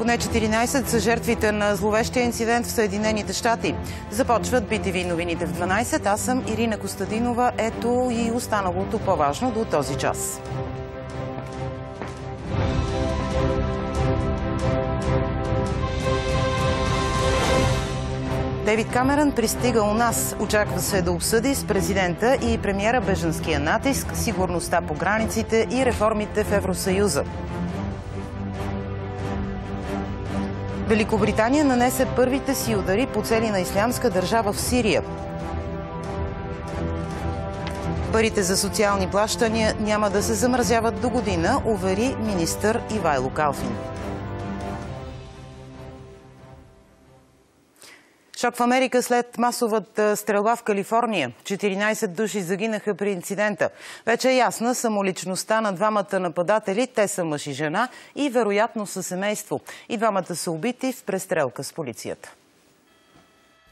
Поне 14 са жертвите на зловещия инцидент в Съединените щати. Започват BTV новините в 12. Аз съм Ирина Костадинова. Ето и останалото по-важно до този час. Дейвид Камерън пристига у нас. Очаква се да обсъди с президента и премиера бежанския натиск, сигурността по границите и реформите в Евросъюза. Великобритания нанесе първите си удари по цели на Ислямска държава в Сирия. Парите за социални плащания няма да се замразяват до година, увери министър Ивайло Калфин. Шок в Америка след масовата стрелба в Калифорния. 14 души загинаха при инцидента. Вече е ясна самоличността на двамата нападатели. Те са мъж и жена и вероятно са семейство. И двамата са убити в престрелка с полицията.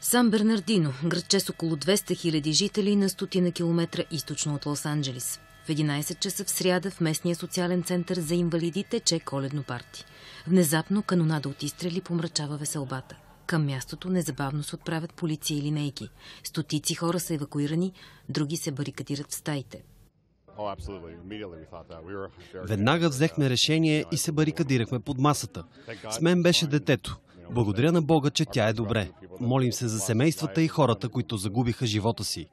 Сан Бернардино, градче с около 200 000 жители на 100 километра източно от Лос-Анджелис. В 11 часа в сряда в местния социален център за инвалиди тече коледно парти. Внезапно канонада от изстрели помрачава веселбата. Към мястото незабавно се отправят полиция и линейки. Стотици хора са евакуирани, други се барикадират в стаите. Веднага взехме решение и се барикадирахме под масата. С мен беше детето. Благодаря на Бога, че тя е добре. Молим се за семействата и хората, които загубиха живота си.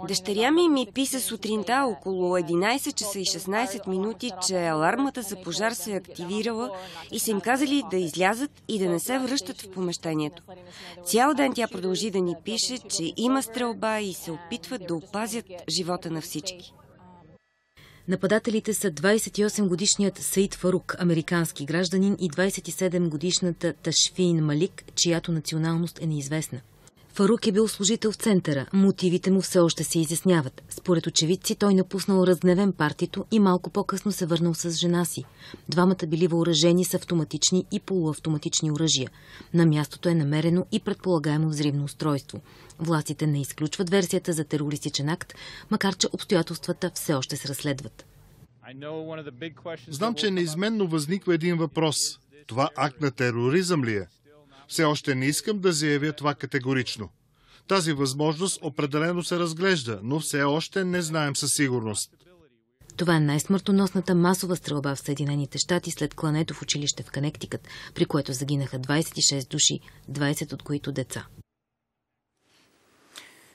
Дъщеря ми писа сутринта около 11 часа и 16 минути, че алармата за пожар се е активирала и са им казали да излязат и да не се връщат в помещението. Цял ден тя продължи да ни пише, че има стрелба и се опитват да опазят живота на всички. Нападателите са 28-годишният Саид Фарук, американски гражданин, и 27-годишната Ташфин Малик, чиято националност е неизвестна. Фарук е бил служител в центъра. Мотивите му все още се изясняват. Според очевидци той напуснал разгневен партито и малко по-късно се върнал с жена си. Двамата били въоръжени с автоматични и полуавтоматични оръжия. На мястото е намерено и предполагаемо взривно устройство. Властите не изключват версията за терористичен акт, макар че обстоятелствата все още се разследват. Знам, че неизменно възниква един въпрос. Това акт на тероризъм ли е? Все още не искам да заявя това категорично. Тази възможност определено се разглежда, но все още не знаем със сигурност. Това е най-смъртоносната масова стрелба в Съединените щати след клането в училище в Конектикът, при което загинаха 26 души, 20 от които деца.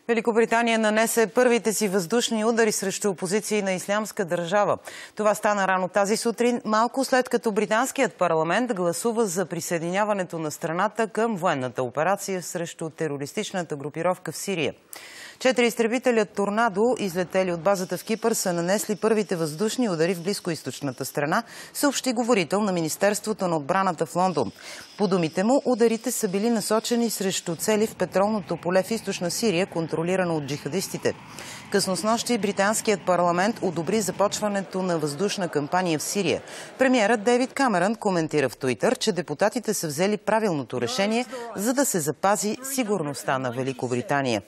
Великобритания нанесе първите си въздушни удари срещу опозиции на Ислямска държава. Това стана рано тази сутрин, малко след като британският парламент гласува за присъединяването на страната към военната операция срещу терористичната групировка в Сирия. 4 изтребителя Торнадо, излетели от базата в Кипър, са нанесли първите въздушни удари в близкоизточната страна, съобщи говорител на Министерството на отбраната в Лондон. По думите му, ударите са били насочени срещу цели в петролното поле в източна Сирия, контролирано от джихадистите. Късно снощи британският парламент одобри започването на въздушна кампания в Сирия. Премиерът Дейвид Камерън коментира в Туитър, че депутатите са взели правилното решение, за да се запази сигурността на Великобритания.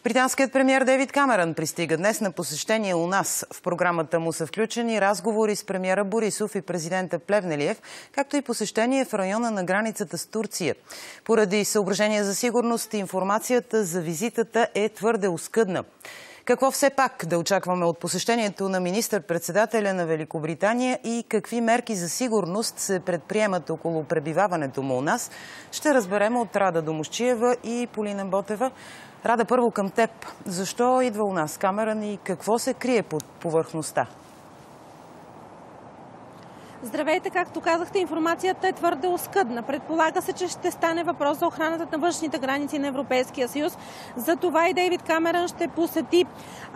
Британският премиер Дейвид Камерън пристига днес на посещение у нас. В програмата му са включени разговори с премиера Борисов и президента Плевнелиев, както и посещение в района на границата с Турция. Поради съображения за сигурност, информацията за визитата е твърде оскъдна. Какво все пак да очакваме от посещението на министър-председателя на Великобритания и какви мерки за сигурност се предприемат около пребиваването му у нас, ще разберем от Рада Домусчиева и Полина Ботева. Рада, първо към теб. Защо идва у нас Камерън и какво се крие под повърхността? Здравейте, както казахте, информацията е твърде оскъдна. Предполага се, че ще стане въпрос за охраната на външните граници на Европейския съюз. Затова и Дейвид Камерън ще посети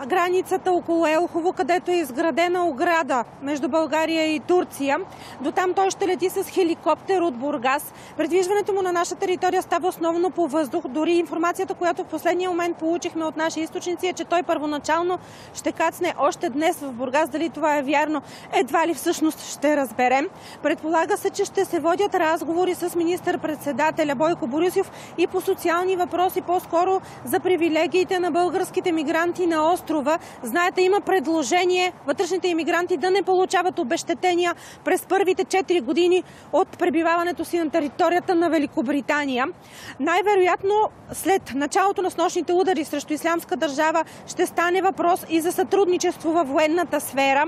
границата около Елхово, където е изградена ограда между България и Турция. До там той ще лети с хеликоптер от Бургас. Предвижването му на наша територия става основно по въздух. Дори информацията, която в последния момент получихме от наши източници, е, че той първоначално ще кацне още днес в Бургас. Дали това е вярно, едва ли всъщност ще разберем. разберем. Предполага се, че ще се водят разговори с министър-председателя Бойко Борисов и по социални въпроси, по-скоро за привилегиите на българските мигранти на острова. Знаете, има предложение вътрешните имигранти да не получават обезщетения през първите 4 години от пребиваването си на територията на Великобритания. Най-вероятно след началото на снощните удари срещу Ислямска държава ще стане въпрос и за сътрудничество във военната сфера.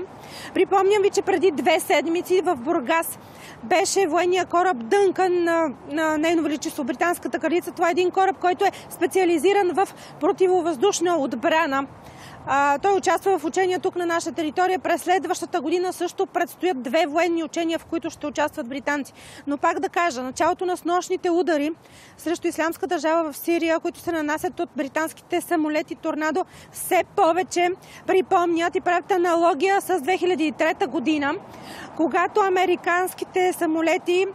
Припомням ви, че преди 2 седмици в Бургас беше военния кораб Дънкън на Нейно Величество британската кралица. Това е един кораб, който е специализиран в противовъздушна отбрана. Той участва в учения тук на наша територия. През следващата година също предстоят 2 военни учения, в които ще участват британци. Но пак да кажа, началото на снощните удари срещу Ислямска държава в Сирия, които се нанасят от британските самолети Торнадо, все повече припомнят и правят аналогия с 2003 година, когато американските самолети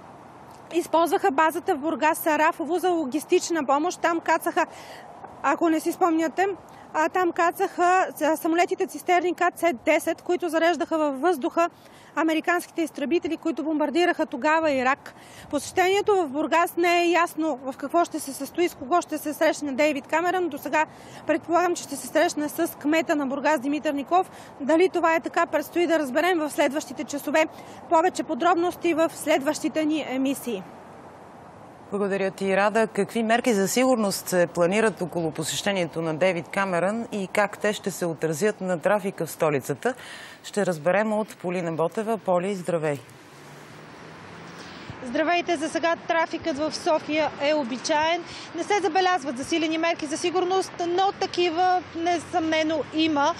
използваха базата в Бургас Сарафово за логистична помощ. Там кацаха, ако не си спомняте, там кацаха самолетите цистерни КЦ-10, които зареждаха във въздуха американските изтребители, които бомбардираха тогава Ирак. Посещението в Бургас не е ясно в какво ще се състои, с кого ще се срещне Дейвид Камерън. До сега предполагам, че ще се срещне с кмета на Бургас Димитър Николов. Дали това е така, предстои да разберем в следващите часове. Повече подробности в следващите ни емисии. Благодаря ти, Рада. Какви мерки за сигурност се планират около посещението на Дейвид Камерън и как те ще се отразят на трафика в столицата? Ще разберем от Полина Ботева. Поли, здравей! Здравейте! За сега трафикът в София е обичаен. Не се забелязват засилени мерки за сигурност, но такива несъмнено има.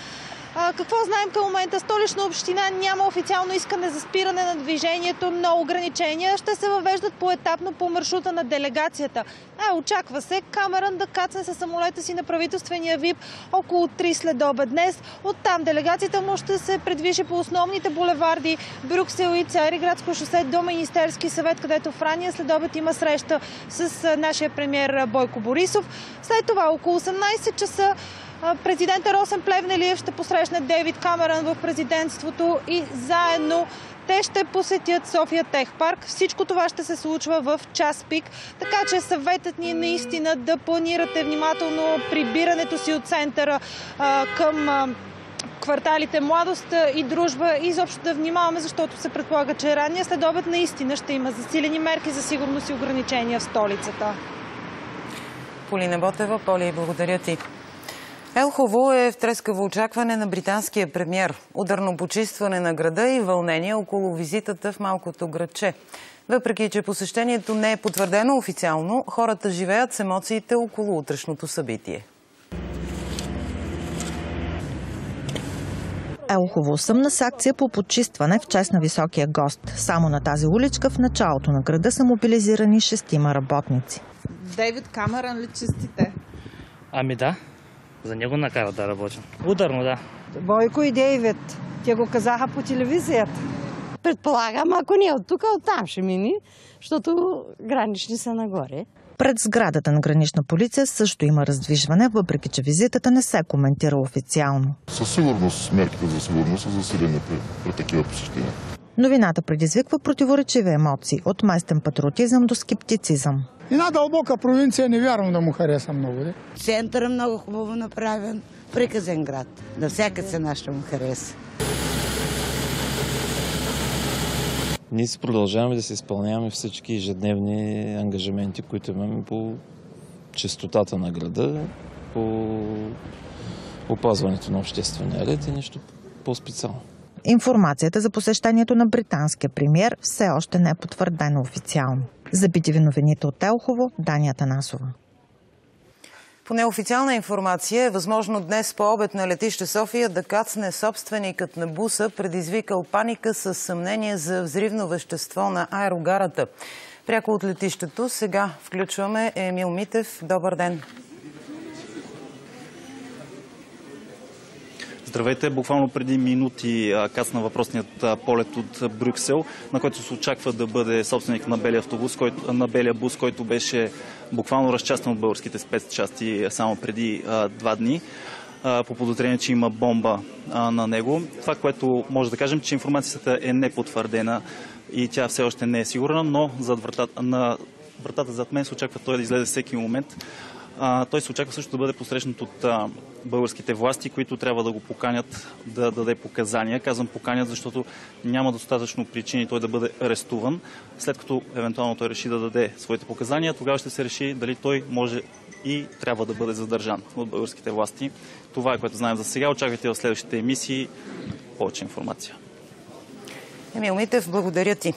Какво знаем към момента? Столична община няма официално искане за спиране на движението, но ограничения ще се въвеждат поетапно по маршрута на делегацията. Очаква се Камерън да кацне със самолета си на правителствения ВИП около 3 следобед днес. Оттам делегацията му ще се придвижи по основните булеварди Брюксел и Цариградско шосе до Министерски съвет, където в ранния следобед има среща с нашия премиер Бойко Борисов. След това около 18 часа президентът Росен Плевнелиев ще посрещне Дейвид Камерън в президентството и заедно те ще посетят София Тех Парк. Всичко това ще се случва в час пик, така че съветът ни е наистина да планирате внимателно прибирането си от центъра към кварталите Младост и Дружба и изобщо да внимаваме, защото се предполага, че ранния следобед наистина ще има засилени мерки за сигурност и ограничения в столицата. Полина Ботева, Поли, благодаря ти. Елхово е в трескаво очакване на британския премиер. Ударно почистване на града и вълнение около визитата в малкото градче. Въпреки че посещението не е потвърдено официално, хората живеят с емоциите около утрешното събитие. Елхово съмна с акция по почистване в чест на високия гост. Само на тази уличка в началото на града са мобилизирани 6 работници. Дейвид Камерън ли чистите? Ами да. За него накара да работим. Ударно, да. Бойко и Дейвид. Те го казаха по телевизията. Предполагам, ако не от тук, оттам ще мини, защото гранични са нагоре. Пред сградата на гранична полиция също има раздвижване, въпреки че визитата не се коментира официално. Със сигурност мерките за сигурност са засилени при такива посещения. Новината предизвиква противоречиви емоции, от местен патриотизъм до скептицизъм. Една дълбока провинция не вярвам да му хареса много. Център е много хубаво направен, приказен град. На всяка цена ще му хареса. Ние си продължаваме да се изпълняваме всички ежедневни ангажименти, които имаме по чистотата на града, по опазването на обществения ред и нещо по-специално. Информацията за посещението на британския премиер все още не е потвърдена официално. За BTV новините от Елхово, Дания Танасова. По неофициална информация е възможно днес по обед на летище София да кацне собственикът на буса, предизвикал паника с съмнение за взривно вещество на аерогарата. Пряко от летището сега включваме Емил Митев. Добър ден! Здравейте! Буквално преди минути кацна въпросният полет от Брюксел, на който се очаква да бъде собственик на белия автобус, на белия бус, който беше буквално разчастен от българските спецчасти само преди 2 дни. по подозрение, че има бомба на него. Това, което може да кажем, че информацията е непотвърдена и тя все още не е сигурна, но на вратата зад мен се очаква той да излезе всеки момент. Той се очаква също да бъде посрещнат от българските власти, които трябва да го поканят да даде показания. Казвам поканят, защото няма достатъчно причини той да бъде арестуван. След като евентуално той реши да даде своите показания, тогава ще се реши дали той може и трябва да бъде задържан от българските власти. Това е, което знаем за сега. Очаквайте в следващите емисии повече информация. Емил Митев, благодаря ти.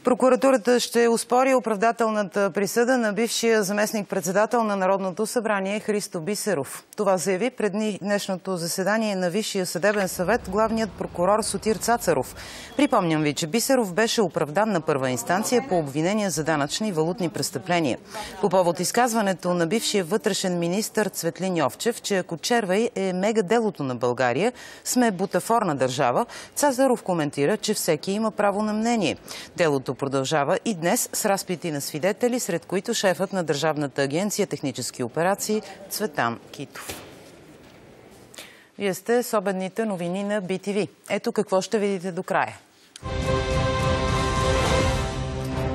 Прокуратурата ще оспори оправдателната присъда на бившия заместник-председател на Народното събрание Христо Бисеров. Това заяви пред днешното заседание на Висшия съдебен съвет главният прокурор Сотир Цацаров. Припомням ви, че Бисеров беше оправдан на първа инстанция по обвинения за данъчни и валутни престъпления. По повод изказването на бившия вътрешен министър Цветлин Йовчев, че ако Червей е мегаделото на България, сме бутафорна държава, Цацаров коментира, че всеки има право на мнение. Делото продължава и днес с разпити на свидетели, сред които шефът на Държавната агенция технически операции Цветан Китов. Вие сте с обедните новини на BTV. Ето какво ще видите до края.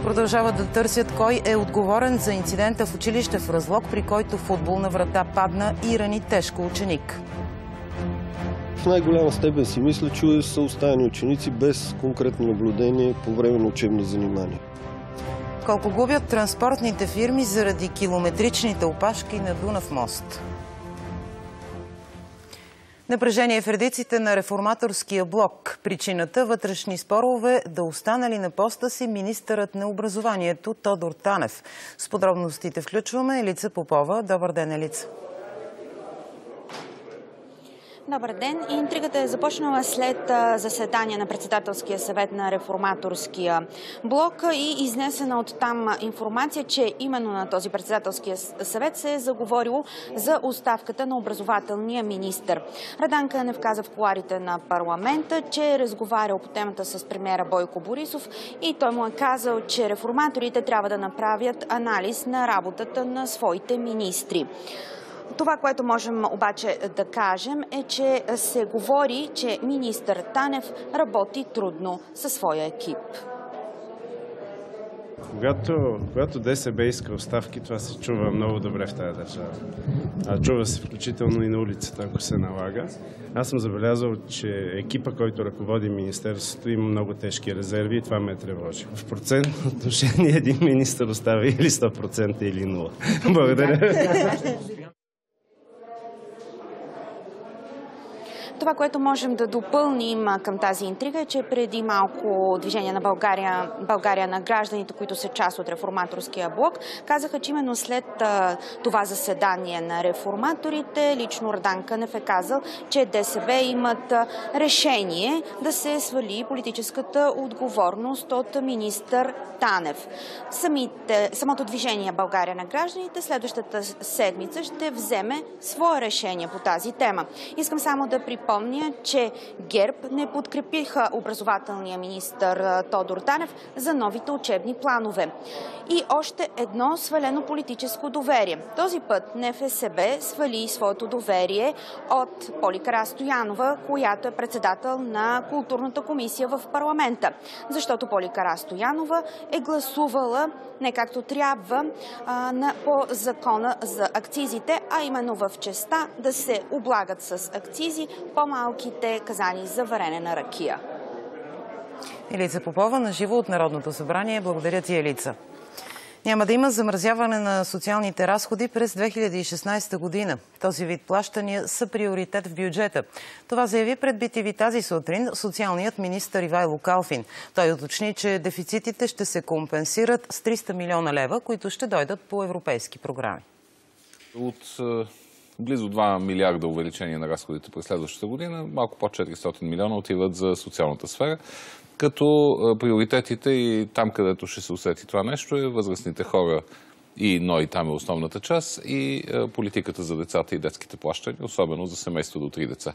Продължават да търсят кой е отговорен за инцидента в училище в Разлог, при който футболна врата падна и рани тежко ученик. В най-голяма степен си мисля, че са оставени ученици без конкретно наблюдение по време на учебни занимания. Колко губят транспортните фирми заради километричните опашки на Дунав мост? Напрежение в редиците на Реформаторския блок. Причината – вътрешни спорове да останали на поста си министърът на образованието Тодор Танев. С подробностите включваме Елица Попова. Добър ден, Елица. Добър ден. Интригата е започнала след заседание на председателския съвет на Реформаторския блок и изнесена от там информация, че именно на този председателския съвет се е заговорило за оставката на образователния министър. Радан Кънев каза в кулоарите на парламента, че е разговарял по темата с премиера Бойко Борисов и той му е казал, че реформаторите трябва да направят анализ на работата на своите министри. Това, което можем обаче да кажем е, че се говори, че министър Танев работи трудно със своя екип. Когато ДСБ иска оставки, това се чува много добре в тази държава. Чува се включително и на улицата, ако се налага. Аз съм забелязал, че екипа, който ръководи министерството, има много тежки резерви и това ме тревожи. В процентно отношение един министър остави или 100% или 0. Благодаря. Това, което можем да допълним към тази интрига е, че преди малко Движение на България на гражданите, които са част от Реформаторския блок, казаха, че именно след това заседание на реформаторите, лично Радан Кънев е казал, че ДСБ имат решение да се свали политическата отговорност от министър Танев. Самото Движение България на гражданите следващата седмица ще вземе свое решение по тази тема. Искам само да припомня, че ГЕРБ не подкрепиха образователния министър Тодор Танев за новите учебни планове. И още едно свалено политическо доверие. Този път НФСБ свали своето доверие от Поли Карастоянова, която е председател на културната комисия в парламента. Защото Поли Карастоянова е гласувала не както трябва по закона за акцизите, а именно в частта да се облагат с акцизи по-малките казани за варене на ракия. Елица Попова на живо от Народното събрание. Благодаря ти, Елица. Няма да има замразяване на социалните разходи през 2016 година. Този вид плащания са приоритет в бюджета. Това заяви пред BTV тази сутрин социалният министър Ивайло Калфин. Той уточни, че дефицитите ще се компенсират с 300 милиона лева, които ще дойдат по европейски програми. От близо 2 милиарда увеличение на разходите през следващата година, малко под 400 милиона отиват за социалната сфера, като приоритетите и там, където ще се усети това нещо, е възрастните хора, но и там е основната част, и политиката за децата и детските плащания, особено за семейство до 3 деца.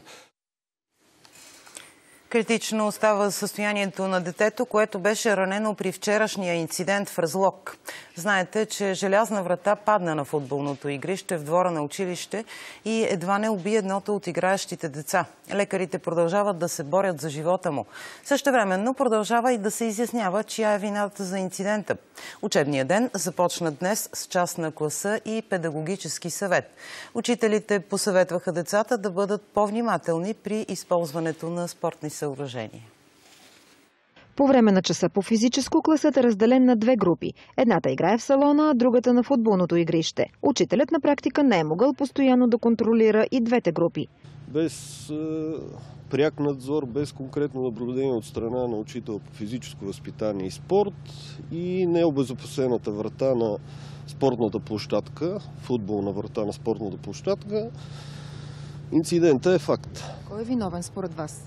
Критично остава състоянието на детето, което беше ранено при вчерашния инцидент в Разлог. Знаете, че желязна врата падна на футболното игрище в двора на училище и едва не уби едното от играещите деца. Лекарите продължават да се борят за живота му. Същевременно продължава и да се изяснява чия е вината за инцидента. Учебният ден започна днес с част на класа и педагогически съвет. Учителите посъветваха децата да бъдат по-внимателни при използването на спортни съоръжения. По време на часа по физическо класът е разделен на две групи. Едната играе в салона, а другата на футболното игрище. Учителят на практика не е могъл постоянно да контролира и двете групи. Без пряк надзор, без конкретно наблюдение от страна на учител по физическо възпитание и спорт и необезопасената врата на спортната площадка, футболна врата на спортната площадка, инцидентът е факт. Кой е виновен според вас?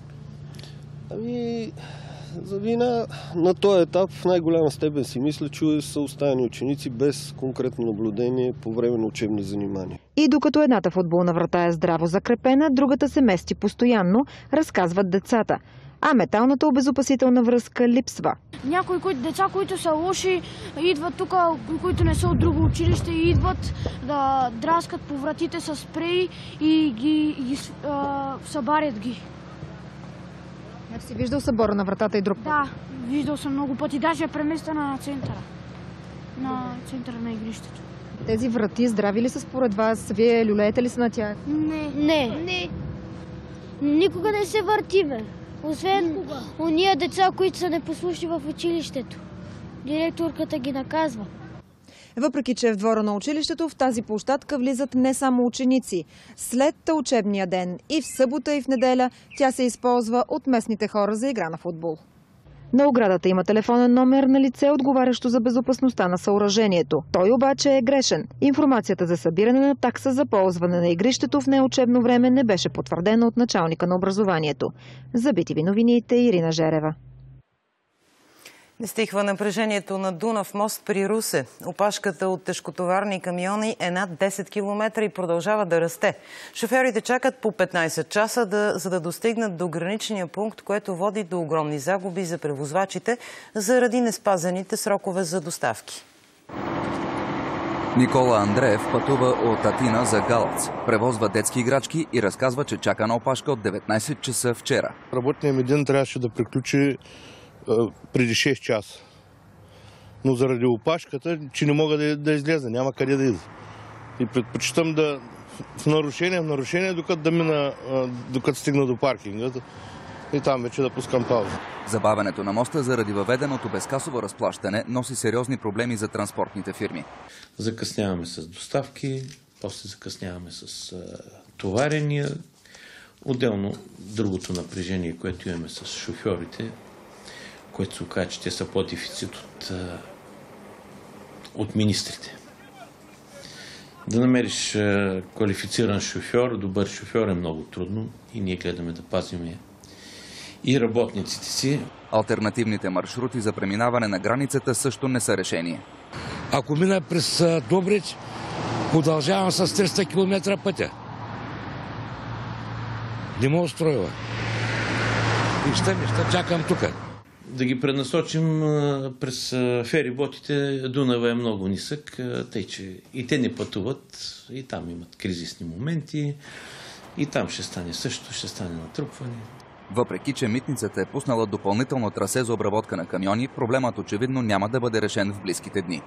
За вина на този етап в най-голяма степен си мисля, че са оставени ученици без конкретно наблюдение по време на учебни занимания. И докато едната футболна врата е здраво закрепена, другата се мести постоянно, разказват децата. А металната обезопасителна връзка липсва. Някои деца, които са лоши, идват тук, които не са от друго училище, идват да драскат по вратите с спреи и ги събарят ги. Не си виждал събора на вратата и друг път? Да, виждал съм много пъти. Даже е преместена на центъра. На центъра на игрището. Тези врати здрави ли са според вас? Вие люлеете ли се на тях? Не. Никога не се въртиме. Освен ония деца, които са непослушни в училището. Директорката ги наказва. Въпреки че в двора на училището в тази площадка влизат не само ученици. След учебния ден и в събота и в неделя тя се използва от местните хора за игра на футбол. На оградата има телефонен номер на лице, отговарящо за безопасността на съоръжението. Той обаче е грешен. Информацията за събиране на такса за ползване на игрището в неучебно време не беше потвърдена от началника на образованието. За BTV новините Ирина Жерева. Не стихва напрежението на Дунав мост при Русе. Опашката от тежкотоварни камиони е над 10 км и продължава да расте. Шофьорите чакат по 15 часа, за да достигнат до граничния пункт, което води до огромни загуби за превозвачите заради неспазените срокове за доставки. Никола Андреев пътува от Атина за Галац. Превозва детски играчки и разказва, че чака на опашка от 19 часа вчера. Работният ми ден трябваше да приключи преди 6 часа. Но заради опашката, че не мога да изляза, няма къде да ида. И предпочитам да в нарушение, докато стигна до паркинга и там вече да пускам пауза. Забавянето на моста заради въведеното безкасово разплащане носи сериозни проблеми за транспортните фирми. Закъсняваме с доставки, после закъсняваме с товарения. Отделно другото напрежение, което имаме с шофьорите, което се оказа, че те са по-дефицит от министрите. Да намериш квалифициран шофьор, добър шофьор е много трудно и ние гледаме да пазим и работниците си. Алтернативните маршрути за преминаване на границата също не са решение. Ако мина през Добрич, продължавам с 300 км пътя. Не мога устроила. И ще чакам тук. Да ги пренасочим през фериботите. Дунава е много нисък, тъй че и те не пътуват, и там имат кризисни моменти, и там ще стане също, ще стане натрупване. Въпреки че митницата е пуснала допълнително трасе за обработка на камиони, проблемът очевидно няма да бъде решен в близките дни.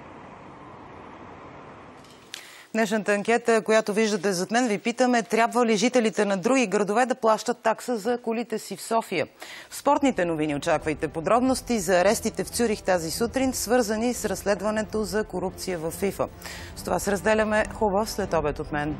Днешната анкета, която виждате зад мен, ви питаме, трябва ли жителите на други градове да плащат такса за колите си в София? В спортните новини очаквайте подробности за арестите в Цюрих тази сутрин, свързани с разследването за корупция в ФИФА. С това се разделяме. Хубав след обед от мен.